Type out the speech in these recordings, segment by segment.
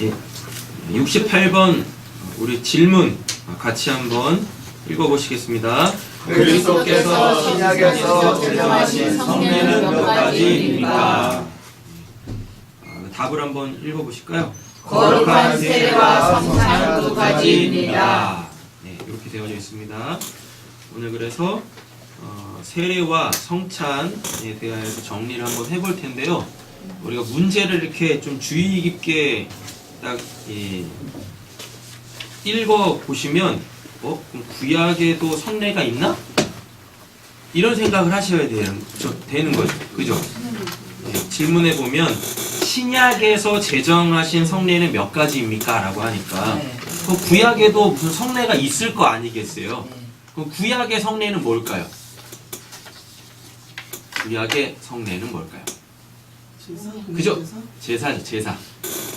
예. 68번 우리 질문 같이 한번 읽어보시겠습니다. 그리스도께서 신약에서 제정하신 성례는 몇 가지입니까? 답을 한번 읽어보실까요? 거룩한 세례와 성찬 2가지입니다. 네, 이렇게 되어져 있습니다. 오늘 그래서 세례와 성찬에 대해서 정리를 한번 해볼 텐데요. 우리가 문제를 이렇게 좀 주의 깊게 딱 읽어 보시면 그럼 구약에도 성례가 있나? 이런 생각을 하셔야 되는 거죠. 그죠? 네, 질문해 보면 신약에서 제정하신 성례는 몇 가지입니까? 라고 하니까 그 구약에도 무슨 성례가 있을 거 아니겠어요? 그럼 구약의 성례는 뭘까요? 구약의 성례는 뭘까요? 그죠? 제사죠,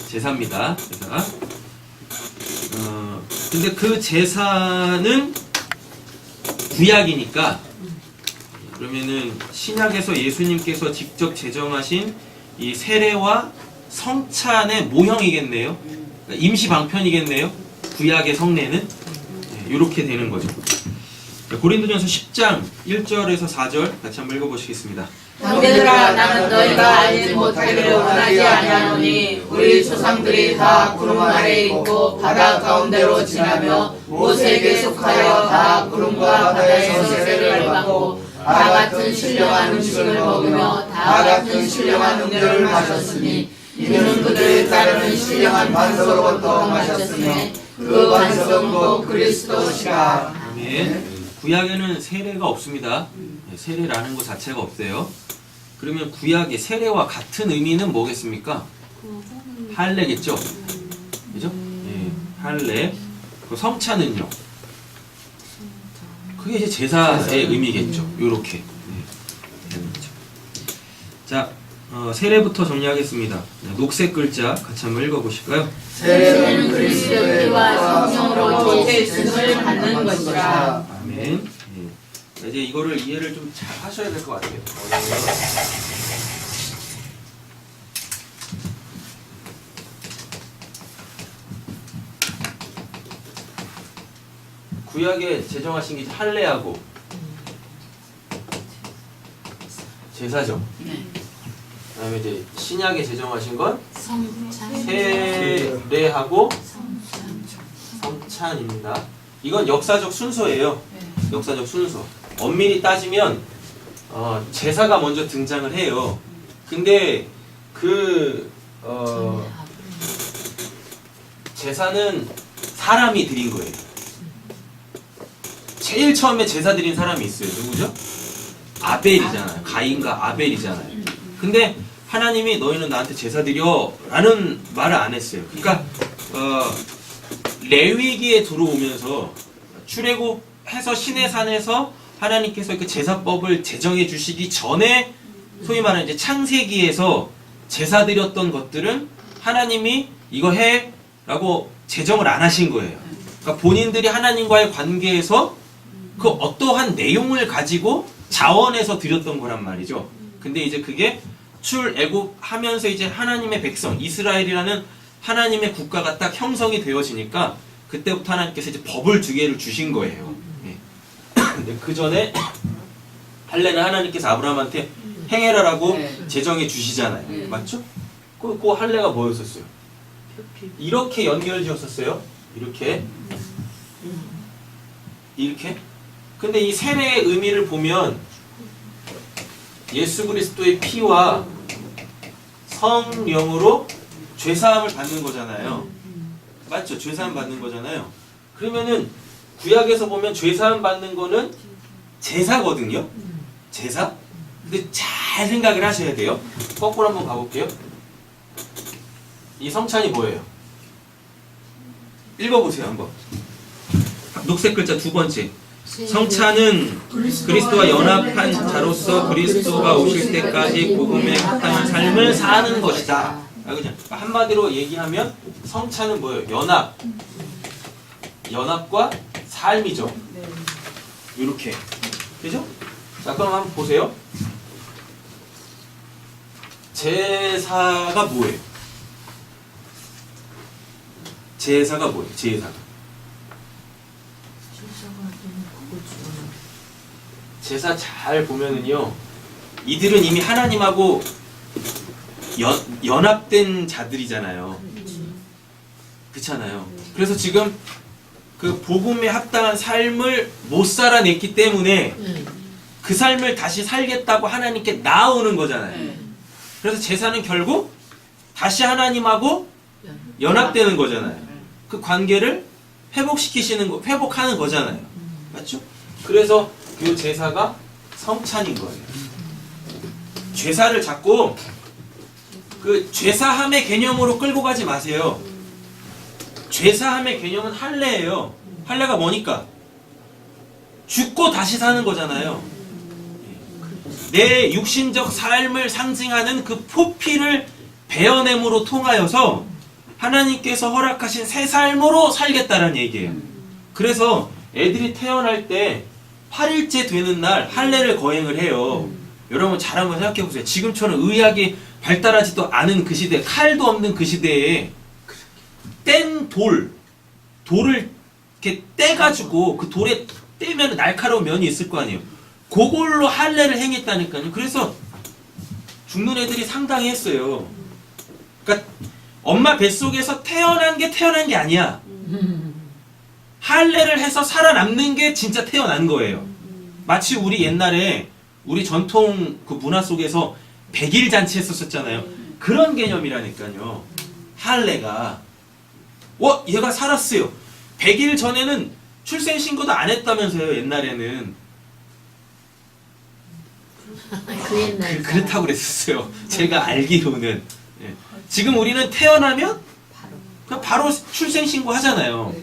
제사입니다. 제사. 근데 그 제사는 구약이니까 그러면은 신약에서 예수님께서 직접 제정하신 이 세례와 성찬의 모형이겠네요. 그러니까 임시 방편이겠네요. 구약의 성례는 이렇게 되는 거죠. 고린도전서 10장 1절에서 4절 같이 한번 읽어보시겠습니다. 형제들아, 나는 너희가 알지 못하기를 원하지 아니하노니 우리 조상들이 다 구름 아래 있고 바다 가운데로 지나며 모세에게 속하여 다 구름과 바다에서 세례를 받고 다 같은 신령한 음식을 먹으며 다 같은 신령한 음료를 마셨으니 이는 그들을 따르는 신령한 반석으로부터 마셨으며 그 반석은 곧 그리스도시라. 아멘. 구약에는 세례가 없습니다. 세례라는 것 자체가 없어요. 그러면 구약의 세례와 같은 의미는 뭐겠습니까? 할례겠죠? 그죠? 예, 할례. 그 성찬은요? 그게 이제 제사의 의미겠죠. 요렇게. 자, 세례부터 정리하겠습니다. 녹색 글자 같이 한번 읽어보실까요? 세례는 그리스도의 피와 성령으로 죄수를 받는 것이라. 아멘. 예. 이제 이거를 이해를 좀 잘 하셔야 될 것 같아요. 구약에 제정하신 게 할례하고 제사죠. 그다음에 이제 신약에 제정하신 건 세례하고 성찬입니다. 이건 역사적 순서예요. 역사적 순서. 엄밀히 따지면 제사가 먼저 등장을 해요. 근데 제사는 사람이 드린 거예요. 제일 처음에 제사 드린 사람이 있어요. 누구죠? 아벨이잖아요. 가인과 아벨이잖아요. 근데 하나님이 너희는 나한테 제사 드려 라는 말을 안 했어요. 그러니까 레위기에 들어오면서 출애굽해서 시내산에서 하나님께서 그 제사법을 제정해 주시기 전에 소위 말하는 이제 창세기에서 제사 드렸던 것들은 하나님이 이거 해 라고 제정을 안 하신 거예요. 그러니까 본인들이 하나님과의 관계에서 그 어떠한 내용을 가지고 자원해서 드렸던 거란 말이죠. 근데 이제 그게 출애굽하면서 이제 하나님의 백성 이스라엘이라는 하나님의 국가가 딱 형성이 되어지니까 그때부터 하나님께서 이제 법을 2개를 주신 거예요. 예. 근데 그 전에 할례는 하나님께서 아브라함한테 행해라라고 제정해 주시잖아요. 맞죠? 그 할례가 뭐였었어요? 이렇게 연결지었었어요. 이렇게. 근데 이 세례의 의미를 보면 예수 그리스도의 피와 성령으로 죄사함을 받는 거잖아요. 맞죠? 죄사함 받는 거잖아요. 그러면은 구약에서 보면 죄사함 받는 거는 제사거든요. 제사? 근데 잘 생각을 하셔야 돼요. 거꾸로 한번 가볼게요. 이 성찬이 뭐예요? 읽어보세요 한번. 녹색 글자 2번째. 성찬은 그리스도와 연합한 자로서 그리스도가 오실 때까지 복음에 합당한 삶을 사는 것이다. 그냥 한마디로 얘기하면 성찬은 뭐예요? 연합과 삶이죠. 이렇게. 그죠? 자, 그럼 한번 보세요. 제사가 뭐예요? 제사가 뭐예요? 제사가. 제사 잘 보면은요, 이들은 이미 하나님하고 연합된 자들이잖아요. 그렇잖아요. 그래서 지금 그 복음에 합당한 삶을 못 살아냈기 때문에 그 삶을 다시 살겠다고 하나님께 나아오는 거잖아요. 그래서 제사는 결국 다시 하나님하고 연합되는 거잖아요. 그 관계를 회복하는 거잖아요. 맞죠? 그래서 그 제사가 성찬인 거예요. 제사를 자꾸 그 제사함의 개념으로 끌고 가지 마세요. 제사함의 개념은 할례예요. 할례가 뭐니까? 죽고 다시 사는 거잖아요. 내 육신적 삶을 상징하는 그 포피를 베어냄으로 통하여서 하나님께서 허락하신 새 삶으로 살겠다는 얘기예요. 그래서 애들이 태어날 때 8일째 되는 날 할례를 거행을 해요. 여러분 잘 한번 생각해 보세요. 지금처럼 의학이 발달하지도 않은 그 시대, 칼도 없는 그 시대에 뗀 돌을 이렇게 떼가지고 그 돌에 떼면 날카로운 면이 있을 거 아니에요. 그걸로 할례를 행했다니까요. 그래서 죽는 애들이 상당히 했어요. 그러니까 엄마 뱃속에서 태어난 게 아니야. 할례를 해서 살아남는 게 진짜 태어난 거예요. 마치 우리 옛날에 우리 전통 그 문화 속에서 100일 잔치 했었잖아요. 그런 개념이라니까요. 할례가 얘가 살았어요. 100일 전에는 출생신고도 안 했다면서요. 옛날에는. 그 옛날 그렇다고 그랬었어요. 제가 알기로는. 예. 지금 우리는 태어나면 그냥 바로 출생신고 하잖아요.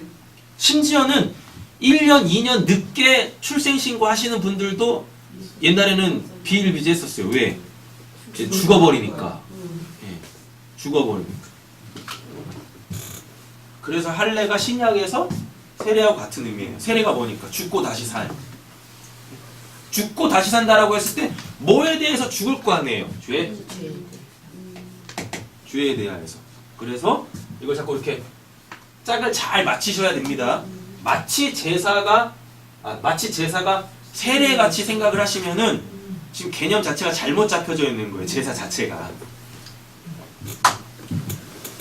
심지어는 1년, 2년 늦게 출생신고 하시는 분들도 옛날에는 비일비재했었어요. 왜? 죽어버리니까. 예. 죽어버리니까. 그래서 할례가 신약에서 세례하고 같은 의미예요. 세례가 뭐니까? 죽고 다시 살. 죽고 다시 산다라고 했을 때 뭐에 대해서 죽을 거 아니에요? 죄에 대하여서. 그래서 이걸 자꾸 이렇게 짝을 잘 맞추셔야 됩니다. 마치 제사가 세례같이 생각을 하시면은 지금 개념 자체가 잘못 잡혀져 있는 거예요. 제사 자체가.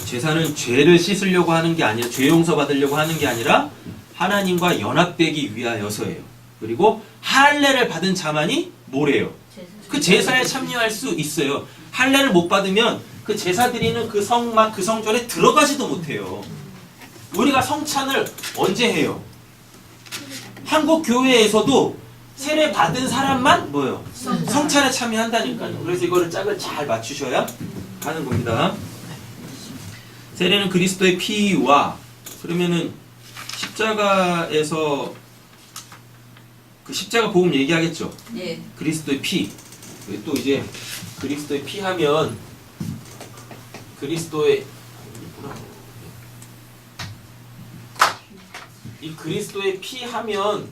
제사는 죄를 씻으려고 하는 게 아니라 죄 용서 받으려고 하는 게 아니라 하나님과 연합되기 위하여서예요. 그리고 할례를 받은 자만이 뭐래요? 그 제사에 참여할 수 있어요. 할례를 못 받으면 그 제사 드리는 그 성막 그 성전에 들어가지도 못해요. 우리가 성찬을 언제 해요? 한국 교회에서도 세례 받은 사람만 뭐예요? 성찬에 참여한다니까요. 그래서 이거를 짝을 잘 맞추셔야 하는 겁니다. 세례는 그리스도의 피와 그러면은 십자가에서 그 십자가 복음 얘기하겠죠. 예. 그리스도의 피. 또 이제 그리스도의 피 하면 이 그리스도의 피 하면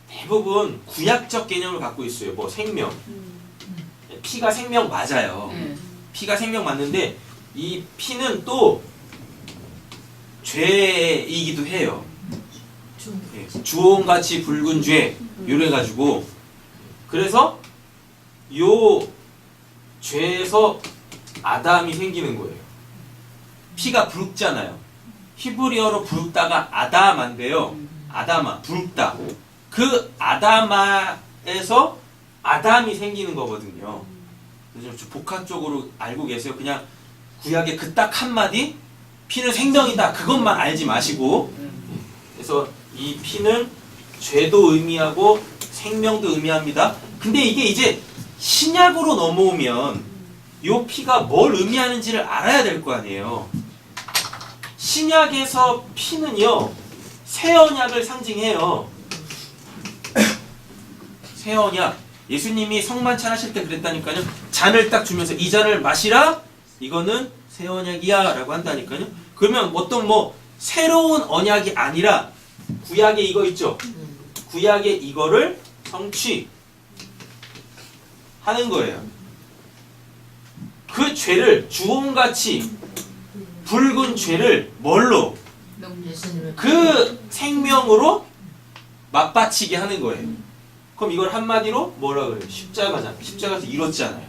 대부분 구약적 개념을 갖고 있어요. 뭐 생명. 피가 생명 맞아요. 피가 생명 맞는데 이 피는 또 죄이기도 해요. 주홍같이 붉은 죄 이래가지고 그래서 요 죄에서 아담이 생기는 거예요. 피가 붉잖아요. 히브리어로 붉다가 아담한데요. 아담아, 붉다. 그 아담아에서 아담이 생기는 거거든요. 그래서 복합적으로 알고 계세요. 그냥 구약의 그 딱 한마디 피는 생명이다. 그것만 알지 마시고 그래서 이 피는 죄도 의미하고 생명도 의미합니다. 근데 이게 이제 신약으로 넘어오면 이 피가 뭘 의미하는지를 알아야 될 거 아니에요. 신약에서 피는요 새 언약을 상징해요. 새 언약. 예수님이 성만찬 하실 때 그랬다니까요. 잔을 딱 주면서 이 잔을 마시라. 이거는 새 언약이야 라고 한다니까요. 그러면 어떤 뭐 새로운 언약이 아니라 구약에 이거 있죠. 구약에 이거를 성취하는 거예요. 그 죄를 주홍같이 붉은 죄를 뭘로? 예수님을 그 생명으로 맞바치게 하는 거예요. 그럼 이걸 한마디로 뭐라 그래요? 십자가잖아요. 십자가에서 이뤘잖아요.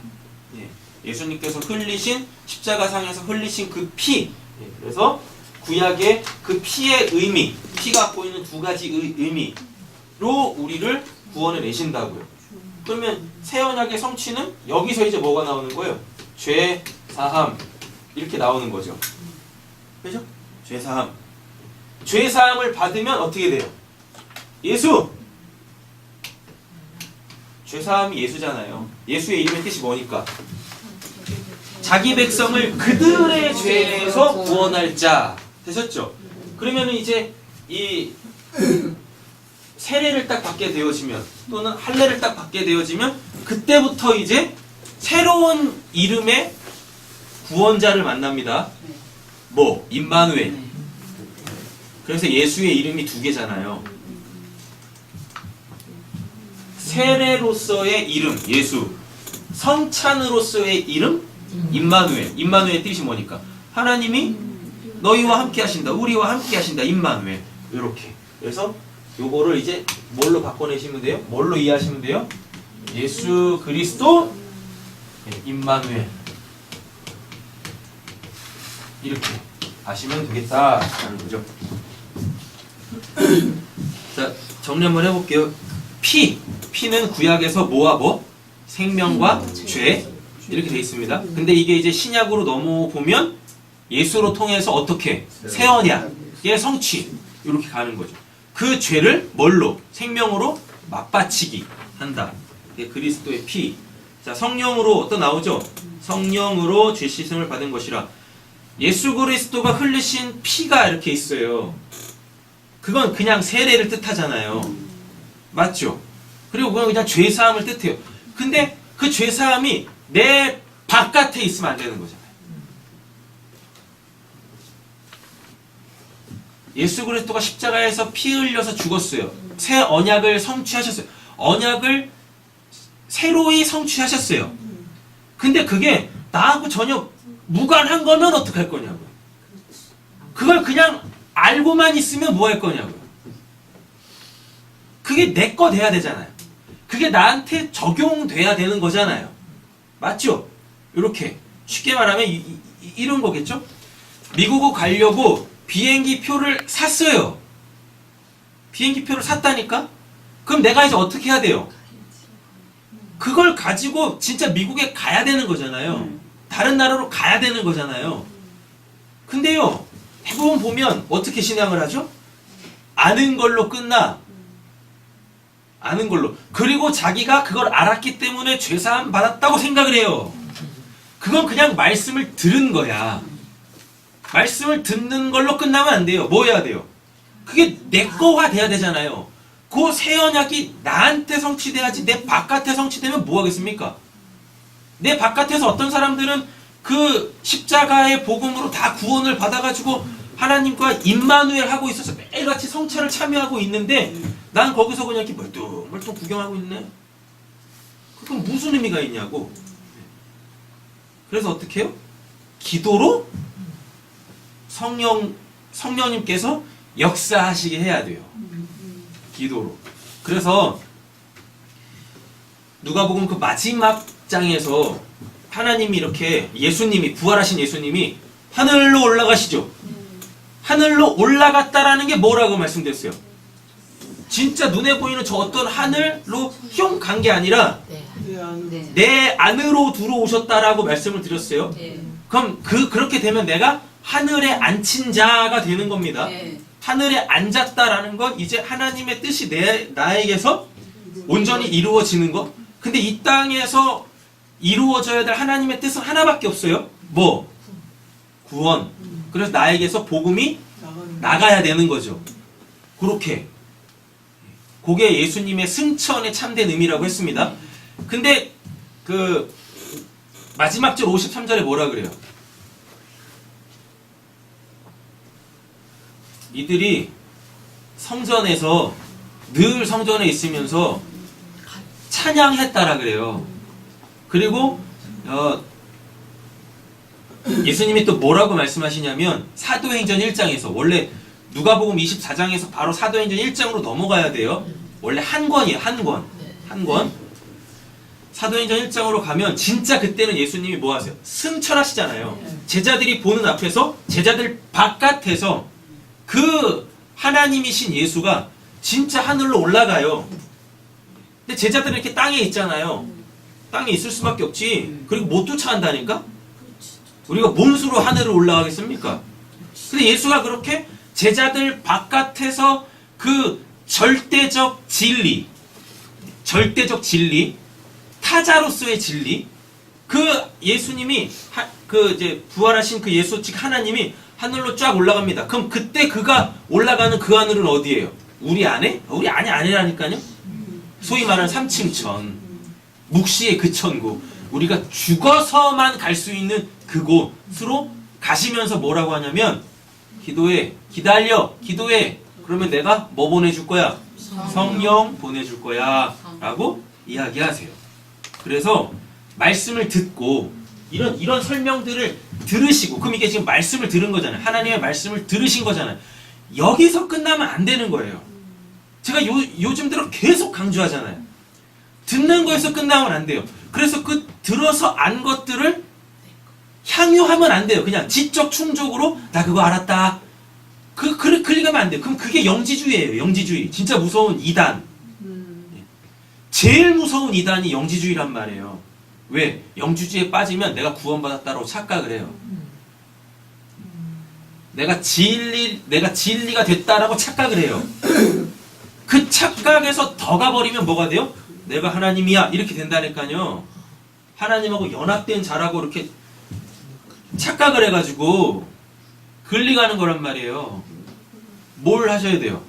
예수님께서 흘리신 십자가상에서 흘리신 그 피. 그래서 구약의 그 피의 의미, 피가 갖고 있는 두 가지 의미로 우리를 구원해 내신다고요. 그러면 새 언약의 성취는 여기서 이제 뭐가 나오는 거예요? 죄 사함 이렇게 나오는 거죠. 그죠? 죄 사함. 죄 사함을 받으면 어떻게 돼요? 예수. 죄 사함이 예수잖아요. 예수의 이름의 뜻이 뭐니까? 자기 백성을 그들의 죄에서 구원할 자 되셨죠? 그러면 이제 이 세례를 딱 받게 되어지면 또는 할례를 딱 받게 되어지면 그때부터 이제 새로운 이름의 구원자를 만납니다. 뭐? 임마누엘. 그래서 예수의 이름이 두 개잖아요. 세례로서의 이름 예수, 성찬으로서의 이름 임마누엘. 임마누엘의 뜻이 뭐니까? 하나님이 너희와 함께 하신다. 우리와 함께 하신다. 임마누엘. 이렇게. 그래서 요거를 이제 뭘로 바꿔내시면 돼요? 뭘로 이해하시면 돼요? 예수 그리스도 임마누엘. 이렇게 아시면 되겠다라는 거죠. 자, 정리 한번 해볼게요. 피는 구약에서 뭐와 뭐? 생명과 죄 이렇게 돼 있습니다. 근데 이게 이제 신약으로 넘어보면 예수로 통해서 어떻게? 새 언약의 성취 이렇게 가는 거죠. 그 죄를 뭘로? 생명으로 맞바치기 한다. 이게 그리스도의 피. 자, 성령으로 또 나오죠. 성령으로 죄 씻음을 받은 것이라. 예수 그리스도가 흘리신 피가 이렇게 있어요. 그건 그냥 세례를 뜻하잖아요. 맞죠? 그리고 그건 그냥 죄사함을 뜻해요. 근데 그 죄사함이 내 바깥에 있으면 안 되는 거잖아요. 예수 그리스도가 십자가에서 피 흘려서 죽었어요. 새 언약을 성취하셨어요. 언약을 새로이 성취하셨어요. 근데 그게 나하고 전혀 무관한 거면 어떡할 거냐고요. 그걸 그냥 알고만 있으면 뭐 할 거냐고요. 그게 내 거 돼야 되잖아요. 그게 나한테 적용돼야 되는 거잖아요. 맞죠? 이렇게 쉽게 말하면 이런 거겠죠? 미국을 가려고 비행기 표를 샀어요. 비행기 표를 샀다니까? 그럼 내가 이제 어떻게 해야 돼요? 그걸 가지고 진짜 미국에 가야 되는 거잖아요. 다른 나라로 가야 되는 거잖아요. 근데요, 대부분 보면 어떻게 신앙을 하죠? 아는 걸로 끝나. 아는 걸로. 그리고 자기가 그걸 알았기 때문에 죄사함 받았다고 생각을 해요. 그건 그냥 말씀을 들은 거야. 말씀을 듣는 걸로 끝나면 안 돼요. 뭐 해야 돼요? 그게 내 거가 돼야 되잖아요. 그 새 언약이 나한테 성취돼야지 내 바깥에 성취되면 뭐 하겠습니까? 내 바깥에서 어떤 사람들은 그 십자가의 복음으로 다 구원을 받아가지고 하나님과 임마누엘 하고 있어서 매일같이 성찬을 참여하고 있는데 난 거기서 그냥 이렇게 멀뚱멀뚱 구경하고 있네. 그건 무슨 의미가 있냐고. 그래서 어떻게 해요? 기도로 성령님께서 역사하시게 해야 돼요. 기도로. 그래서 누가복음 그 마지막 장에서 하나님이 이렇게 예수님이 부활하신 예수님이 하늘로 올라가시죠. 하늘로 올라갔다라는 게 뭐라고 말씀드렸어요? 진짜 눈에 보이는 저 어떤 하늘로 흉 간 게 아니라 네. 내 안으로 들어오셨다라고 말씀을 드렸어요. 네. 그럼 그렇게 되면 내가 하늘에 앉힌 자가 되는 겁니다. 네. 하늘에 앉았다라는 건 이제 하나님의 뜻이 나에게서 온전히 이루어지는 거. 근데 이 땅에서 이루어져야 될 하나님의 뜻은 하나밖에 없어요. 뭐? 구원. 그래서 나에게서 복음이 나가야 되는 거죠. 그렇게. 그게 예수님의 승천에 참된 의미라고 했습니다. 근데 그 마지막 절 53절에 뭐라 그래요? 이들이 성전에서 늘 성전에 있으면서 찬양했다라 그래요. 그리고 예수님이 또 뭐라고 말씀하시냐면 사도행전 1장에서 원래 누가복음 24장에서 바로 사도행전 1장으로 넘어가야 돼요. 원래 한 권이에요. 한 권. 한 권. 사도행전 1장으로 가면 진짜 그때는 예수님이 뭐 하세요? 승천하시잖아요. 제자들이 보는 앞에서 제자들 바깥에서 그 하나님이신 예수가 진짜 하늘로 올라가요. 근데 제자들은 이렇게 땅에 있잖아요. 땅에 있을 수밖에 없지. 그리고 못 쫓아간다니까? 우리가 몸수로 하늘을 올라가겠습니까? 근데 예수가 그렇게 제자들 바깥에서 그 절대적 진리, 타자로서의 진리, 그 예수님이 그 이제 부활하신 그 예수 즉 하나님이 하늘로 쫙 올라갑니다. 그럼 그때 그가 올라가는 그 하늘은 어디예요? 우리 안에? 우리 안이 아니라니까요. 소위 말하는 삼층천, 묵시의 그 천국, 우리가 죽어서만 갈 수 있는 그곳으로 가시면서 뭐라고 하냐면 기도해, 기다려, 기도해. 그러면 내가 뭐 보내줄 거야? 성령 보내줄 거야 라고 이야기하세요. 그래서 말씀을 듣고 이런 설명들을 들으시고, 그럼 이게 지금 말씀을 들은 거잖아요. 하나님의 말씀을 들으신 거잖아요. 여기서 끝나면 안 되는 거예요. 제가 요즘 들어 계속 강조하잖아요. 듣는 거에서 끝나면 안 돼요. 그래서 그 들어서 안 것들을 향유하면 안 돼요. 그냥 지적 충족으로 나 그거 알았다. 클릭하면 안 돼요. 그럼 그게 영지주의예요. 영지주의. 진짜 무서운 이단. 제일 무서운 이단이 영지주의란 말이에요. 왜? 영지주의에 빠지면 내가 구원받았다고 착각을 해요. 내가 진리가 됐다라고 착각을 해요. 그 착각에서 더 가버리면 뭐가 돼요? 내가 하나님이야 이렇게 된다니까요. 하나님하고 연합된 자라고 이렇게 착각을 해가지고 글리가는 거란 말이에요. 뭘 하셔야 돼요?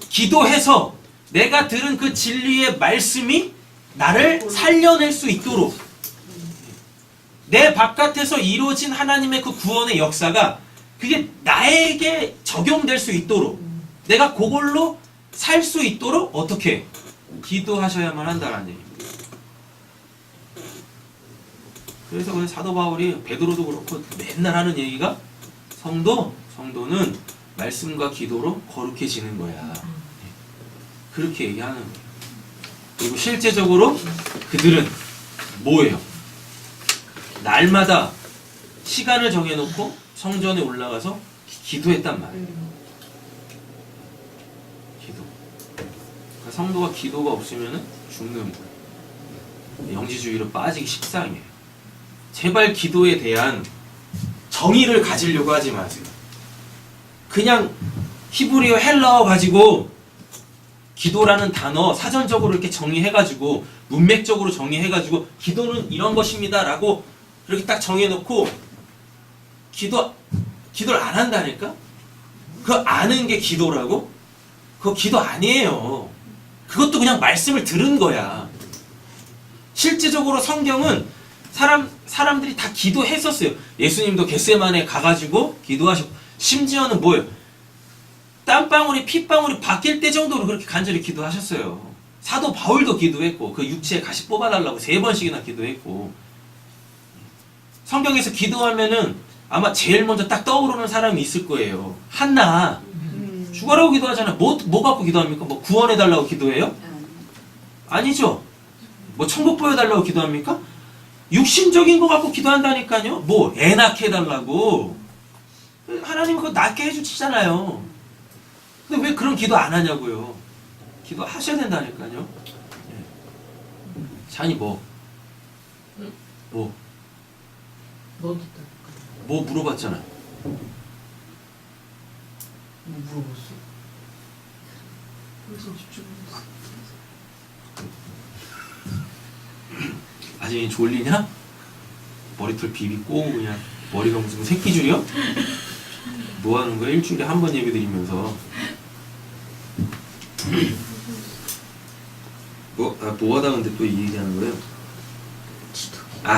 기도해서 내가 들은 그 진리의 말씀이 나를 살려낼 수 있도록, 내 바깥에서 이루어진 하나님의 그 구원의 역사가 그게 나에게 적용될 수 있도록, 내가 그걸로 살 수 있도록 어떻게? 기도하셔야만 한다는 얘기입니다. 그래서 그 사도 바울이 베드로도 그렇고 맨날 하는 얘기가 성도는 말씀과 기도로 거룩해지는 거야. 그렇게 얘기하는 거예요. 그리고 실제적으로 그들은 뭐예요? 날마다 시간을 정해놓고 성전에 올라가서 기도했단 말이에요. 기도. 그러니까 성도가 기도가 없으면 죽는 거예요. 영지주의로 빠지기 십상이에요. 제발 기도에 대한 정의를 가지려고 하지 마세요. 그냥 히브리어 헬라어 가지고 기도라는 단어 사전적으로 이렇게 정의해가지고 문맥적으로 정의해가지고 기도는 이런 것입니다 라고 그렇게 딱 정해놓고 기도를 안 한다니까? 그 아는 게 기도라고? 그거 기도 아니에요. 그것도 그냥 말씀을 들은 거야. 실제적으로 성경은 사람들이 다 기도했었어요. 예수님도 겟세마네 가가지고 기도하셨고, 심지어는 뭐예요? 땀방울이 핏방울이 바뀔 때 정도로 그렇게 간절히 기도하셨어요. 사도 바울도 기도했고, 그 육체에 가시 뽑아달라고 3번씩이나 기도했고. 성경에서 기도하면은 아마 제일 먼저 딱 떠오르는 사람이 있을 거예요. 한나. 죽어라고 기도하잖아요. 뭐 갖고 기도합니까? 뭐 구원해달라고 기도해요? 아니죠. 뭐 천국 보여달라고 기도합니까? 육신적인 거 갖고 기도한다니까요. 뭐 애 낳게 해달라고. 하나님은 그거 낳게 해주시잖아요. 근데 왜 그런 기도 안 하냐고요. 기도하셔야 된다니까요. 잔이 뭐 물어봤잖아. 뭐 물어봤어? 그래서 집중했어. 아직 졸리냐? 머리털 비비고 그냥 머리가 무슨 새끼줄이요? 뭐 하는 거야? 일주일에 한 번 예배 드리면서. 뭐 하다 근데 또 이 얘기하는 거예요?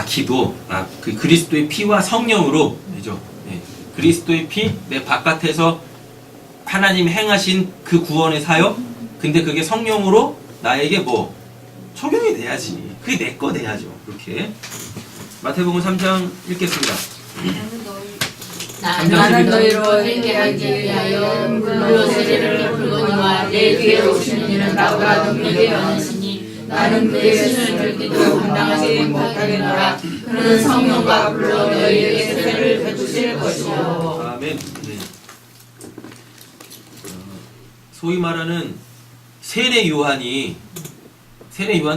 기도. 그 그리스도의 피와 성령으로, 그죠? 네. 그리스도의 피, 내 바깥에서 하나님 행하신 그 구원의 사역, 근데 그게 성령으로 나에게 뭐 적용이 돼야지. 그게 내 거 돼야죠. 그렇게. 마태복음 3장 읽겠습니다. 나는 너희로 회개하기 위하여 물로 세례를 베풀거니와 내 뒤에 오시는 이는 나보다 능력이 많으시니 나는 그의 신을 들기도 감당하지 못하겠노라. 그는 성령과 불로 너희에게 세례를 베푸실 것이요. 아멘. 네. 소위 말하는 세례 요한도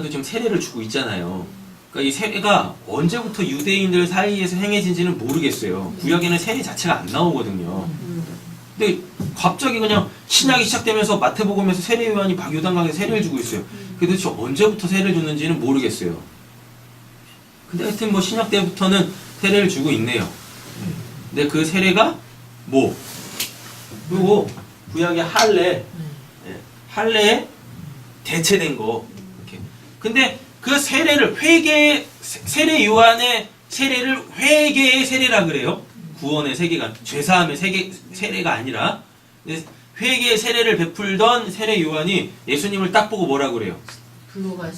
지금 세례를 주고 있잖아요. 그러니까 이 세례가 언제부터 유대인들 사이에서 행해진지는 모르겠어요. 구약에는 세례 자체가 안 나오거든요. 근데 갑자기 그냥 신약이 시작되면서 마태복음에서 세례 요한이 요단강에 세례를 주고 있어요. 근데 도대체 언제부터 세례를 줬는지는 모르겠어요. 근데 하여튼 뭐 신약 때부터는 세례를 주고 있네요. 근데 그 세례가 뭐? 그리고 구약의 할례에 대체된 거. 이렇게. 근데 그 세례를 세례 요한의 세례를 회개의 세례라 그래요. 구원의 세계가 죄사함의 세례가 아니라 회개의 세례를 베풀던 세례 요한이 예수님을 딱 보고 뭐라 그래요?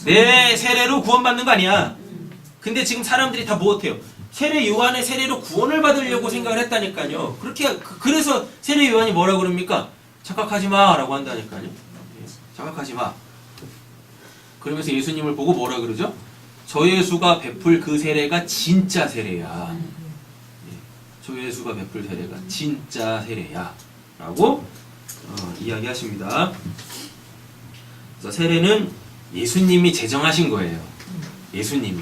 내 세례로 구원받는 거 아니야. 근데 지금 사람들이 다 무엇해요? 세례 요한의 세례로 구원을 받으려고 생각을 했다니까요. 그래서 세례 요한이 뭐라 그럽니까? 착각하지 마라고 한다니까요. 착각하지 마. 그러면서 예수님을 보고 뭐라 그러죠? 저 예수가 베풀 그 세례가 진짜 세례야. 저 예수가 베풀 세례가 진짜 세례야. 라고 이야기하십니다. 그래서 세례는 예수님이 제정하신 거예요. 예수님이.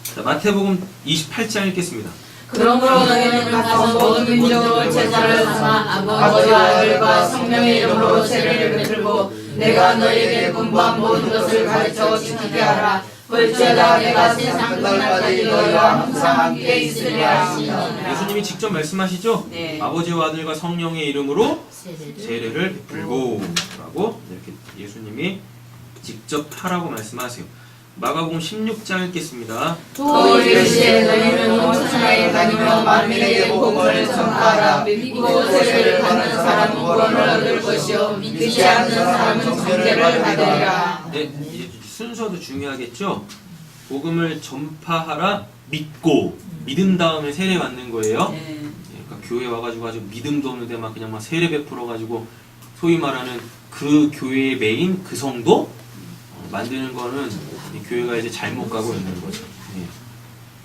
자, 마태복음 28장 읽겠습니다. 그러므로 너희는 가서 모든 민족을 제자를 삼아 아버지와 아들과 성령의 이름으로 세례를 베풀고 내가 너희에게 분부한 모든 것을 가르쳐 지키게 하라. 볼지어다 내가 세상 끝날까지 너희와 항상 함께 있으리라 하시니라. 예수님이 직접 말씀하시죠? 네. 아버지와 아들과 성령의 이름으로 세례를 베풀고 라고 이렇게 예수님이 직접 하라고 말씀하세요. 마가복음 16장 읽겠습니다. 또 이르시되 너희는 온 천하에 다니며 만민에게 복음을 전파하라. 믿고 세례를 받는 사람은 구원을 얻을 것이요 믿지 않는 사람은 정죄를 받으리라. 네, 이제 순서도 중요하겠죠? 복음을 전파하라, 믿고 믿은 다음에 세례 받는 거예요. 그러니까 교회 와가지고 아주 믿음도 없는데 막 그냥 막 세례 베풀어가지고 소위 말하는 그 교회의 메인 그 성도 만드는 거는 이 교회가 이제 잘못 가고 있는 거죠.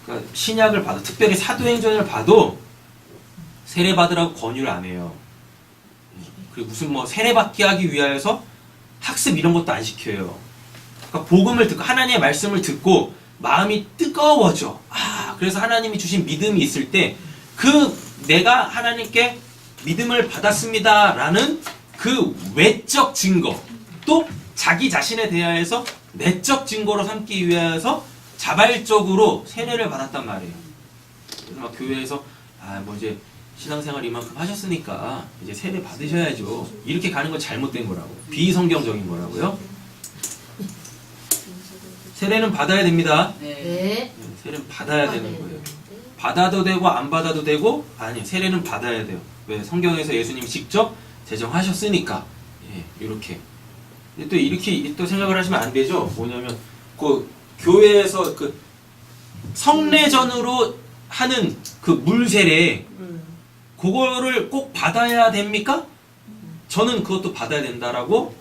그러니까 신약을 봐도 특별히 사도행전을 봐도 세례 받으라고 권유를 안 해요. 그리고 무슨 뭐 세례 받게 하기 위하여서 학습 이런 것도 안 시켜요. 그러니까 복음을 듣고 하나님의 말씀을 듣고 마음이 뜨거워져. 그래서 하나님이 주신 믿음이 있을 때 그 내가 하나님께 믿음을 받았습니다라는 그 외적 증거 또 자기 자신에 대하여서 내적 증거로 삼기 위해서 자발적으로 세례를 받았단 말이에요. 그래서 막 교회에서 뭐 이제 신앙생활 이만큼 하셨으니까 이제 세례 받으셔야죠. 이렇게 가는 건 잘못된 거라고. 비성경적인 거라고요. 세례는 받아야 됩니다. 네. 세례는 받아야 되는 거예요. 받아도 되고 안 받아도 되고 아니 세례는 받아야 돼요. 왜? 성경에서 예수님이 직접 제정하셨으니까. 이렇게. 또 이렇게 또 생각을 하시면 안 되죠. 뭐냐면 그 교회에서 그 성례전으로 하는 그 물세례 그거를 꼭 받아야 됩니까? 저는 그것도 받아야 된다라고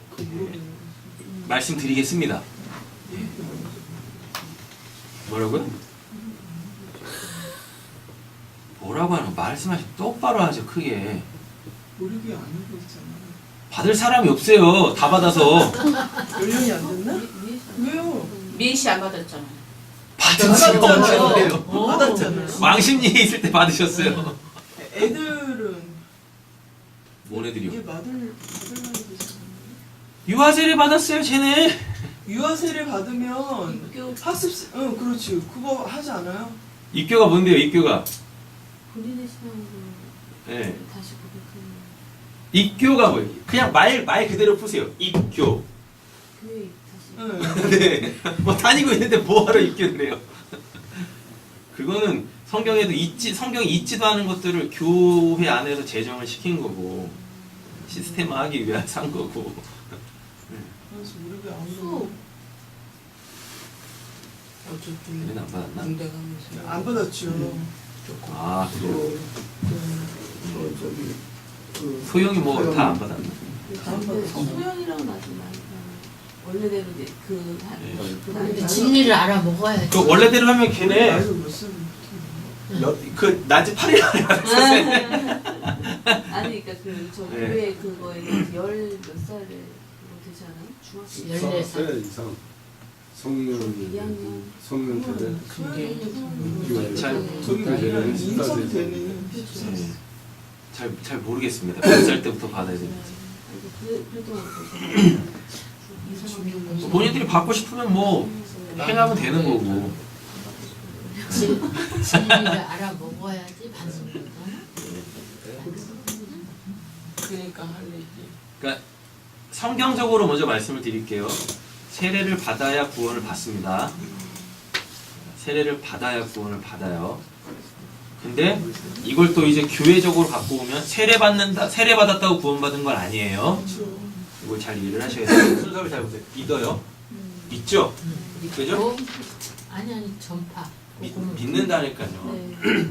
말씀드리겠습니다. 뭐라고요? 뭐라고 하는 거 말씀하시 똑바로 하죠. 크게. 모르게 안 하고 있잖아. 받을 사람이 없어요. 다 받아서. 연령이 안 됐나? 왜요? 미시 안 받았잖아. 받은 지가 언제예요? 받았잖아요. 왕십리에 있을 때 받으셨어요. 애들은 뭔 애들이요? 얘 받을 나이 되잖아. 유아세례 받았어요. 쟤네. 유아세례 받으면 학습, 그렇지. 그거 하지 않아요? 입교가 뭔데요? 입교가. 본인의 신앙으로 네. 다시 고백하는 입교가 뭐예요? 그냥 말 그대로 푸세요. 입교. 교회 다시 응. 네. 뭐 다니고 있는데 뭐하러 입교를 해요? 그거는 성경에도 성경이 있지도 않은 것들을 교회 안에서 제정을 시킨 거고 시스템화하기 위해서 한 거고. 그래서 모르게 안 수업 어차피 우리는 안 받았나? 군대 가면서 안 받았죠. 조금 아 그래요? 저기 소영이 뭐 다 안 받았나? 안 받았어. 소영이랑은 아직 많이 원래대로 근데 진리를 알아 먹어야지. 그 원래대로 하면 걔네 아이고 무슨 그 낮에 8일 안에 받았었어요. 아니 그러니까 그저 네. 교회 그거에 열몇 살에 그거 되지 않아요? 중학교 14살. 이상 성년 2학년 성년 세대 근데 잘 성년 세대는 인성 14세 되네. 잘 모르겠습니다. 몇 살 때부터 받아야 되는지. 그래도 이상하게 본인들이 받고 싶으면 뭐 행하면 되는 거고. 진리를 알아 먹어야지 받는 거다. 그러니까 할 얘기. 그러니까 성경적으로 먼저 말씀을 드릴게요. 세례를 받아야 구원을 받습니다. 세례를 받아야 구원을 받아요. 근데 이걸 또 이제 교회적으로 갖고 오면 세례 받았다고 구원받은 건 아니에요. 이걸 잘 이해를 하셔야 돼요. 순서를 잘 보세요. 믿어요. 믿죠? 그죠? 아니 전파. 믿는다니까요. 네.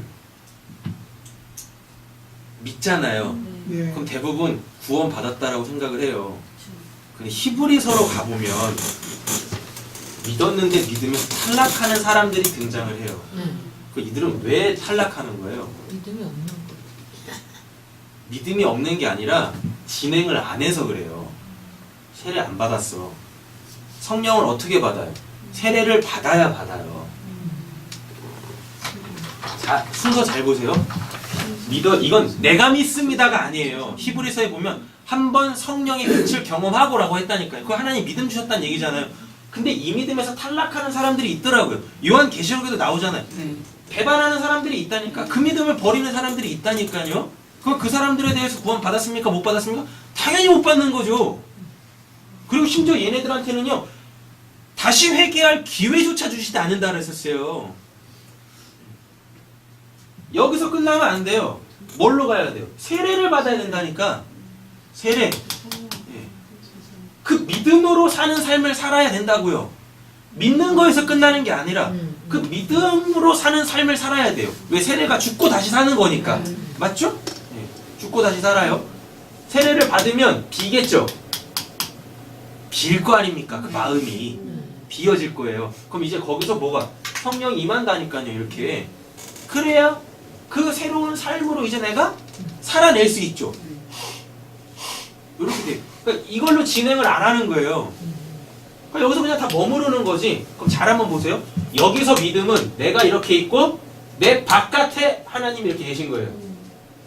믿잖아요. 네. 네. 그럼 대부분 구원 받았다라고 생각을 해요. 근데 히브리서로 가보면 믿었는데 믿으면서 탈락하는 사람들이 등장을 해요. 그 이들은 왜 탈락하는 거예요? 믿음이 없는 거. 믿음이 없는 게 아니라 진행을 안 해서 그래요. 세례 안 받았어. 성령을 어떻게 받아요? 세례를 받아야 받아요. 자, 순서 잘 보세요. 이건 내가 믿습니다가 아니에요. 히브리서에 보면 한번 성령의 빛을 경험하고라고 했다니까요. 그거 하나님 믿음 주셨다는 얘기잖아요. 근데 이 믿음에서 탈락하는 사람들이 있더라고요. 요한계시록에도 나오잖아요. 배반하는 사람들이 있다니까. 그 믿음을 버리는 사람들이 있다니까요. 그럼 그 사람들에 대해서 구원 받았습니까? 못 받았습니까? 당연히 못 받는 거죠. 그리고 심지어 얘네들한테는요, 다시 회개할 기회조차 주시지 않는다 그랬었어요. 여기서 끝나면 안 돼요. 뭘로 가야 돼요? 세례를 받아야 된다니까. 세례. 예. 그 믿음으로 사는 삶을 살아야 된다고요. 믿는 거에서 끝나는 게 아니라 그 믿음으로 사는 삶을 살아야 돼요. 왜? 세례가 죽고 다시 사는 거니까. 맞죠? 예. 죽고 다시 살아요. 세례를 받으면 비겠죠? 빌 거 아닙니까? 그 마음이 비어질 거예요. 그럼 이제 거기서 뭐가? 성령이 임한다니까요. 이렇게. 그래야 그 새로운 삶으로 이제 내가 살아낼 수 있죠. 이렇게 돼요. 그러니까 이걸로 진행을 안 하는 거예요. 그러니까 여기서 그냥 다 머무르는 거지. 그럼 잘 한번 보세요. 여기서 믿음은 내가 이렇게 있고 내 바깥에 하나님이 이렇게 계신 거예요.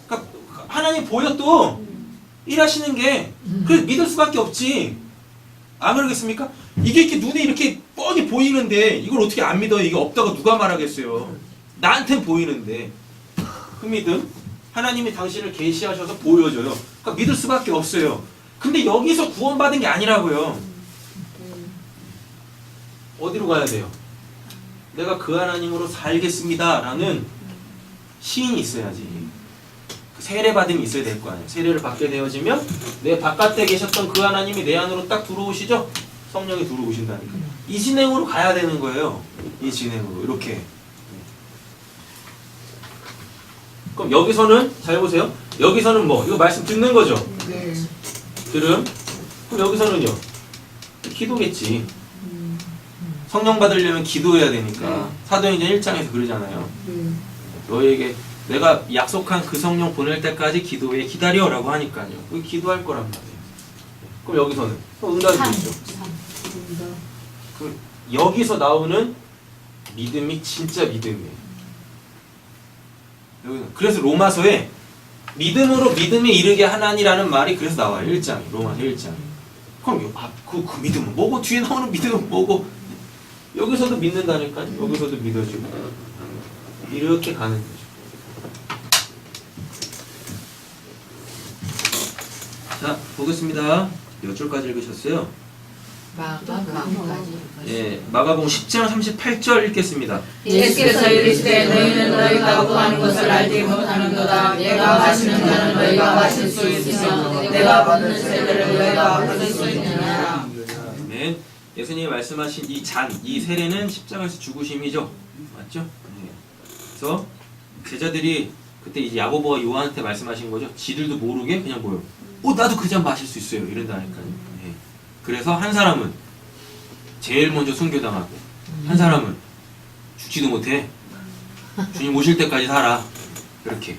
그러니까 하나님 보여 또 일하시는 게 그래서 믿을 수밖에 없지. 안 그러겠습니까? 이게 이렇게 눈에 이렇게 뻔히 보이는데 이걸 어떻게 안 믿어요? 이게 없다고 누가 말하겠어요? 나한텐 보이는데. 그 믿음 하나님이 당신을 계시하셔서 보여줘요. 그러니까 믿을 수밖에 없어요. 근데 여기서 구원받은 게 아니라고요. 어디로 가야 돼요? 내가 그 하나님으로 살겠습니다 라는 시인이 있어야지. 그 세례받음이 있어야 될 거 아니에요. 세례를 받게 되어지면 내 바깥에 계셨던 그 하나님이 내 안으로 딱 들어오시죠? 성령이 들어오신다니까. 이 진행으로 가야 되는 거예요. 이 진행으로 이렇게. 그럼 여기서는 잘 보세요. 여기서는 뭐 이거 말씀 듣는 거죠. 네. 들음. 그럼 여기서는요. 기도겠지. 성령 받으려면 기도해야 되니까. 사도행전 1장에서 그러잖아요. 너에게 내가 약속한 그 성령 보낼 때까지 기도해 기다려라고 하니까요. 그 기도할 거란 말이에요. 그럼 여기서는 또 응답이겠죠. 그 여기서 나오는 믿음이 진짜 믿음이에요. 그래서 로마서에 믿음으로 믿음에 이르게 하나니라는 말이 그래서 나와요. 1장에. 로마서 1장에. 그럼 그 믿음은 뭐고 뒤에 나오는 믿음은 뭐고 여기서도 믿는다니까요. 여기서도 믿어지고 이렇게 가는 거죠. 자, 보겠습니다. 몇 줄까지 읽으셨어요? 마감까지. 예, 마가복음 10장 38절 읽겠습니다. 예수께서 이르시되 너희는 너희가 구하는 것을 알지 못하는도다. 내가 마시는 잔은 너희가 마실 수 있으며 내가 받는 세례를 너희가 받을 수 있느냐. 아멘. 예수님이 말씀하신 이 잔, 이 세례는 십자가에서 죽으심이죠. 맞죠? 네. 그래서 제자들이 그때 이제 야고보가 요한한테 말씀하신 거죠. 지들도 모르게 그냥 뭐요? 나도 그 잔 마실 수 있어요. 이런다니까요. 네. 그래서 한 사람은 제일 먼저 순교당하고 한 사람은 죽지도 못해. 주님 오실 때까지 살아. 이렇게.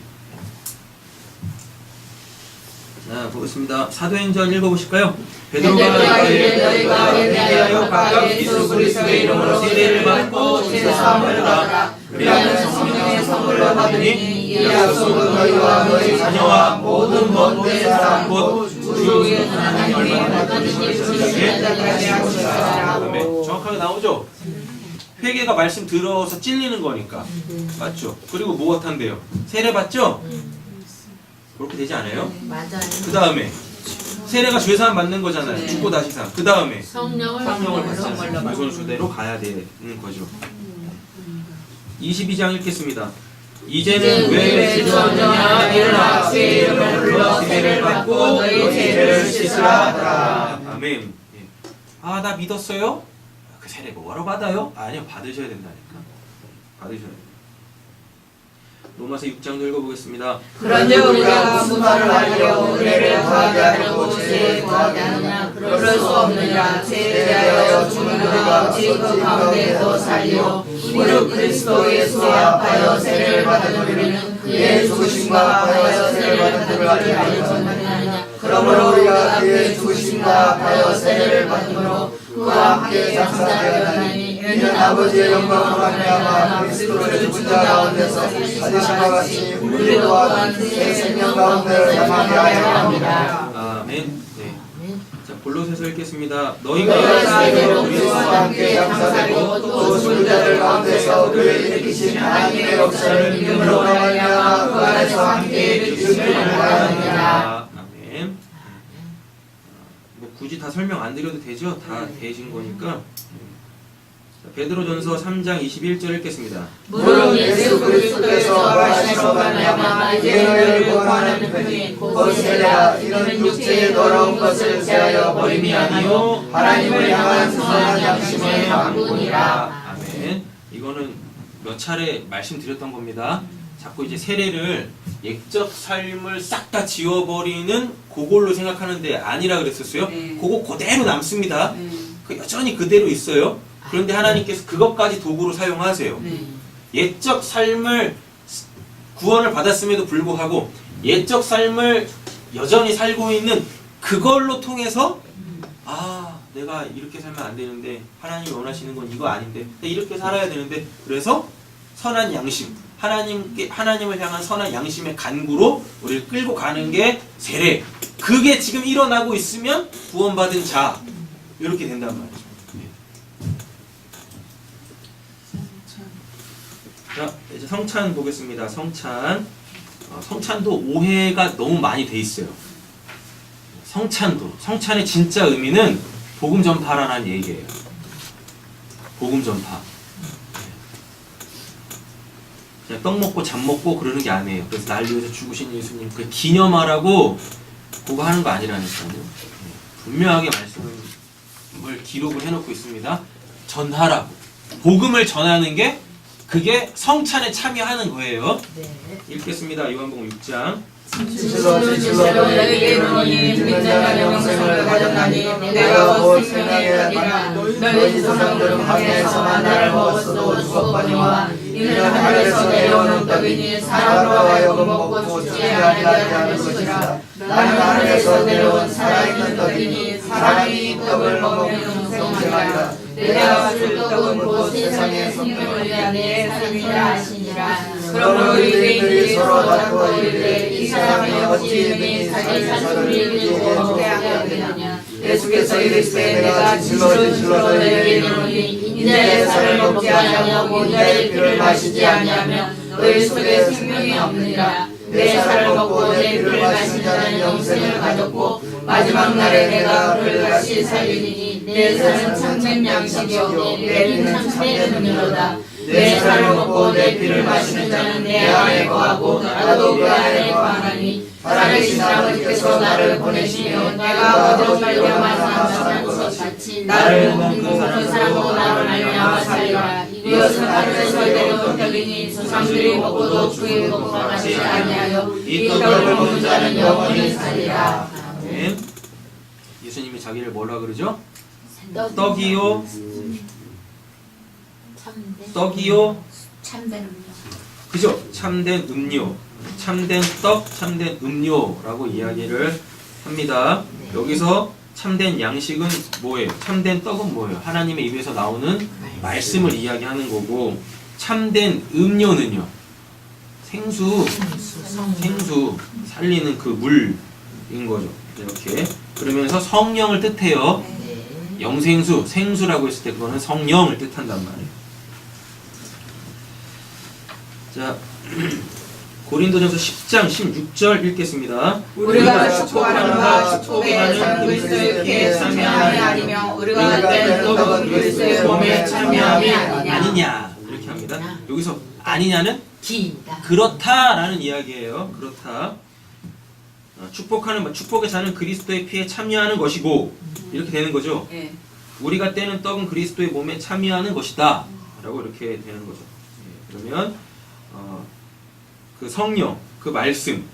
자, 보겠습니다. 사도행전 읽어보실까요? 베드로가 이르되 너희가 회개하여 각각 예수 그리스도의 이름으로 세례를 받고 제사함을 받으라. 그리하면 성령의 선물로 받으니 이 약속은 너희와 너희 자녀와 모든 먼데 사람 곧 주 하나님의 어떤 일을 하시리라. 정확하게 나오죠? 회개가 말씀 들어서 찔리는 거니까. 맞죠? 그리고 무엇한대요? 세례 받죠? 그렇게 되지 않아요? 맞아요. 그 다음에 세례가 죄사함 받는 거잖아요. 네. 죽고 다시 사. 그 다음에 성령을 받잖아요. 이 순서대로 가야 되는 거죠. 22장 읽겠습니다. 이제는 왜 지도하느냐 일어나 새 이름을 불러 세례를 받고 너희 죄를 씻으라 하더라. 아멘. 나 믿었어요? 그 세례 뭐하러 받아요? 아니요, 받으셔야 된다니까. 받으셔야 돼요. 로마서 6장도 읽어보겠습니다. 그런데 우리가 무슨 말을 하려 은혜를 구하게 하려고 죄에 구하게 하느냐 그럴 수 없느냐 죄에 대하여 죽은 우리가 지금 가운데서 살리오 무릇 그리스도 예수와 합하여 세례를 받은 우리는 그의 죽으심과 합하여 세례를 받은 줄을 알지. 그러므로 우리가 그의 죽으심과 합하여 세례를 받음으로 그와 함께 장사되었나니 이는 아버지의 영광으로 말미암아 그리스도를 죽은 자 가운데서 살리심과 같이 우리 또한 그의 생명 가운데 영하게 하여 합니다. 아멘. 네. 자, 골로새서 읽겠습니다. 너희가 그대로 그리스도와 함께 장사되고 또 죽은 자들 가운데서 그를 일으키신 하나님의 역사를 믿음으로 말미암아 그 안에서 함께 일으키심을 바랍니다. 아멘. 뭐 굳이 다 설명 안 드려도 되죠? 다 되신 거니까. 자, 베드로전서 3장 21절 읽겠습니다. 무릇 예수 그리스도께서 하시러 말미암아 이제 너희를 구원하는 분이 곧 세례라. 이는 육체의 더러운 것을 제하여 버림이 아니요 하나님을 향한 선한 양심의 방문이라. 아멘. 이거는 몇 차례 말씀드렸던 겁니다. 자꾸 이제 세례를 옛적 삶을 싹 다 지워버리는 그걸로 생각하는데 아니라 그랬었어요. 그거 그대로 남습니다. 그 여전히 그대로 있어요. 그런데 하나님께서 그것까지 도구로 사용하세요. 옛적 삶을 구원을 받았음에도 불구하고 옛적 삶을 여전히 살고 있는 그걸로 통해서 내가 이렇게 살면 안 되는데 하나님이 원하시는 건 이거 아닌데 이렇게 살아야 되는데 그래서 선한 양심 하나님을 향한 선한 양심의 간구로 우리를 끌고 가는 게 세례. 그게 지금 일어나고 있으면 구원받은 자 이렇게 된단 말이죠. 자, 이제 성찬 보겠습니다. 성찬도 오해가 너무 많이 돼 있어요. 성찬의 진짜 의미는 복음 전파라는 얘기예요. 복음 전파. 그냥 떡 먹고 잠 먹고 그러는 게 아니에요. 그래서 날 위해서 죽으신 예수님 그 기념하라고 그거 하는 거 아니라니까요. 분명하게 말씀을 기록을 해놓고 있습니다. 전하라고. 복음을 전하는 게 그게 성찬에 참여하는 거예요. 읽겠습니다. 요한복음 6장. 진실로 너희에게 이르노니 믿는 자는 영생을 가졌나니 내가 곧 생명이라. 너희 조상들은 하늘에서만 나를 먹었어도 죽었거니와 이는 하늘에서 내려오는 떡이니 사람으로 하여금 먹고 죽지 아니하게 하는 것이라. 나는 하늘에서 내려온 살아있는 떡이니 사람이 이 떡을 먹으면 영생하리라. 내가 줄 떡은 곧 세상의 생명을 위한 내 삶이라 하시니라. 그러므로 유대인들이 서로 다투어 이르되 이 사람이 어찌 능히 자기 자손을 이기고 먹게 하겠느냐. 예수께서 이르시되 내가 진실로 너희에게 이르노니 인자의 살을 먹지 아니하고 인자의 피를 마시지 아니하면 너희 속에 생명이 없느니라. 내 살을 먹고 내 피를 마신 자는 영생을 가졌고 마지막 날에 내가 그를 다시 살리니 내 살은 참된 양식이요 내 피는 참된 은혜로다. 내 살을 먹고 내 피를 마시는 자는 내 안에 거하고 나도 그 안에 거하나니 살아계신 아버지께서 나를 보내시며 내가 거듭 말미암아 사는 것 같이 나를 먹는 그 사람도 나를 말미암아 살리라. 이것은 하늘에서 내려온 떡이니 조상들이 먹고도 주의 떡과 같이 아니하여 이 떡을 먹는 자는 영원히 살리라. 네. 예수님이 자기를 뭐라 그러죠? 떡이요. 떡이요. 참된 그죠? 참된 음료, 참된 떡, 참된 음료라고 이야기를 합니다. 여기서 참된 양식은 뭐예요? 참된 떡은 뭐예요? 하나님의 입에서 나오는 말씀을 이야기하는 거고, 참된 음료는요? 생수 살리는 그 물인 거죠. 이렇게 그러면서 성령을 뜻해요. 영생수, 생수라고 했을 때 그거는 성령을 뜻한단 말이에요. 자, 고린도전서 10장 16절 읽겠습니다. 우리가 축복하는 바 축복에 참 그리스도의 피에 참여함이 아니며 우리가 된 떡은 그리스도의 몸에 참여함이 아니냐. 아니냐 이렇게 합니다. 여기서 아니냐는 기입니다. 그렇다라는 이야기예요. 그렇다. 축복의 자는 그리스도의 피에 참여하는 것이고 이렇게 되는 거죠. 예. 우리가 떼는 떡은 그리스도의 몸에 참여하는 것이다 라고 이렇게 되는 거죠. 그러면 그 성령, 그 말씀으로